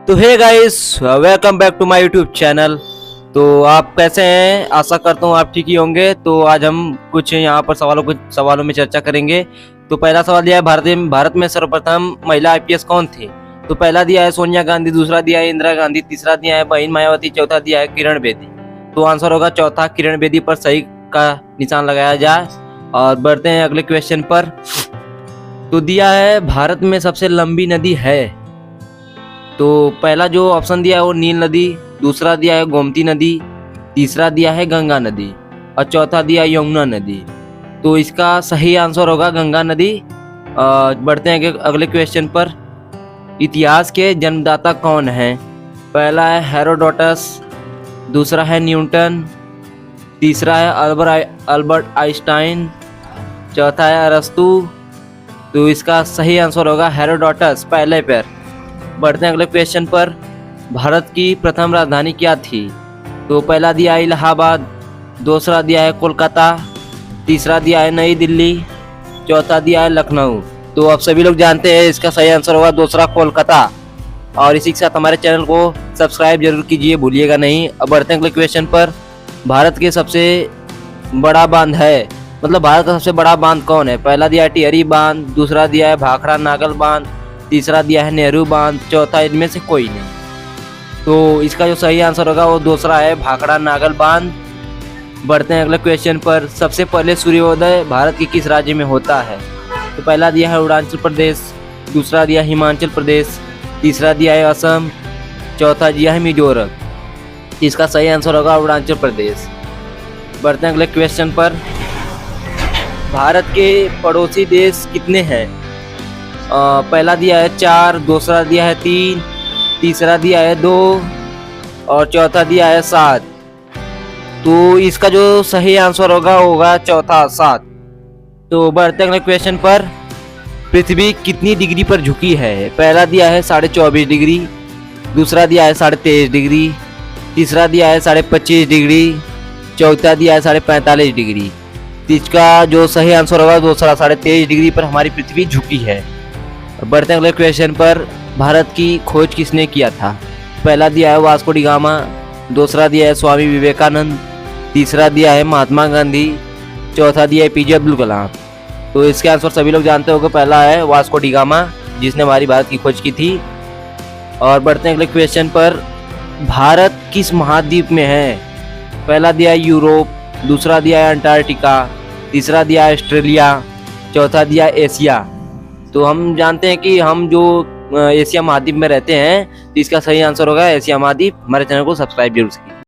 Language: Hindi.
तो hey guys, welcome back to my YouTube channel. तो आप कैसे हैं? आशा करता हूँ आप ठीक ही होंगे। तो आज हम कुछ यहाँ पर सवालों में चर्चा करेंगे। तो पहला सवाल दिया है, भारत में सर्वप्रथम महिला आईपीएस कौन थी? तो पहला दिया है सोनिया गांधी, दूसरा दिया है इंदिरा गांधी, तीसरा दिया है बहिन मायावती, चौथा दिया है किरण बेदी। तो आंसर होगा चौथा, किरण बेदी पर सही का निशान लगाया जाए। और बढ़ते हैं अगले क्वेश्चन पर। तो दिया है भारत में सबसे लंबी नदी है। तो पहला जो ऑप्शन दिया है वो नील नदी, दूसरा दिया है गोमती नदी, तीसरा दिया है गंगा नदी और चौथा दिया है यमुना नदी। तो इसका सही आंसर होगा गंगा नदी। बढ़ते हैं अगले क्वेश्चन पर। इतिहास के जन्मदाता कौन है? पहला है हेरोडोटस, दूसरा है न्यूटन, तीसरा है अल्बर्ट आइंस्टाइन, चौथा है अरस्तु। तो इसका सही आंसर होगा हेरोडोटस, पहले पर। बढ़ते हैं अगले क्वेश्चन पर। भारत की प्रथम राजधानी क्या थी? तो पहला दिया है इलाहाबाद, दूसरा दिया है कोलकाता, तीसरा दिया है नई दिल्ली, चौथा दिया है लखनऊ। तो आप सभी लोग जानते हैं इसका सही आंसर होगा दूसरा, कोलकाता। और इसी के साथ हमारे चैनल को सब्सक्राइब जरूर कीजिए, भूलिएगा नहीं। अब बढ़ते हैं अगले क्वेश्चन पर। भारत के सबसे बड़ा बांध है, मतलब भारत का सबसे बड़ा बांध कौन है? पहला दिया है टिहरी बांध, दूसरा दिया है भाखड़ा नागल बांध, तीसरा दिया है नेहरू बांध, चौथा इनमें से कोई नहीं। तो इसका जो सही आंसर होगा वो दूसरा है, भाखड़ा नागल बांध। बढ़ते हैं अगले क्वेश्चन पर। सबसे पहले सूर्योदय भारत के किस राज्य में होता है? तो पहला दिया है अरुणाचल प्रदेश, दूसरा दिया हिमाचल प्रदेश, तीसरा दिया है असम, चौथा दिया है मिजोरम। इसका सही आंसर होगा अरुणाचल प्रदेश। बढ़ते हैं अगले क्वेश्चन पर। भारत के पड़ोसी देश कितने हैं? पहला दिया है 4, दूसरा दिया है 3, तीसरा दिया है 2 और चौथा दिया है 7। तो इसका जो सही आंसर होगा चौथा, 7। तो बढ़ते अगले क्वेश्चन पर। पृथ्वी कितनी डिग्री पर झुकी है? पहला दिया है 24.5 डिग्री, दूसरा दिया है 23.5 डिग्री, तीसरा दिया है 25.5 डिग्री, चौथा दिया है 45.5 डिग्री। इसका जो सही आंसर होगा दूसरा, 23.5 डिग्री पर हमारी पृथ्वी झुकी है। बढ़ते अगले क्वेश्चन पर। भारत की खोज किसने किया था? पहला दिया है वास्को डी गामा, दूसरा दिया है स्वामी विवेकानंद, तीसरा दिया है महात्मा गांधी, चौथा दिया है पीजे अब्दुल कलाम। तो इसके आंसर सभी लोग जानते होंगे, पहला है वास्को डी गामा, जिसने हमारी भारत की खोज की थी। और बढ़ते हैं अगले क्वेश्चन पर। भारत किस महाद्वीप में है? पहला दिया है यूरोप, दूसरा दिया है अंटार्कटिका, तीसरा दिया है ऑस्ट्रेलिया, चौथा दिया है एशिया। तो हम जानते हैं कि हम जो एशिया महाद्वीप में रहते हैं, तो इसका सही आंसर होगा एशिया महाद्वीप। हमारे चैनल को सब्सक्राइब जरूर कीजिए।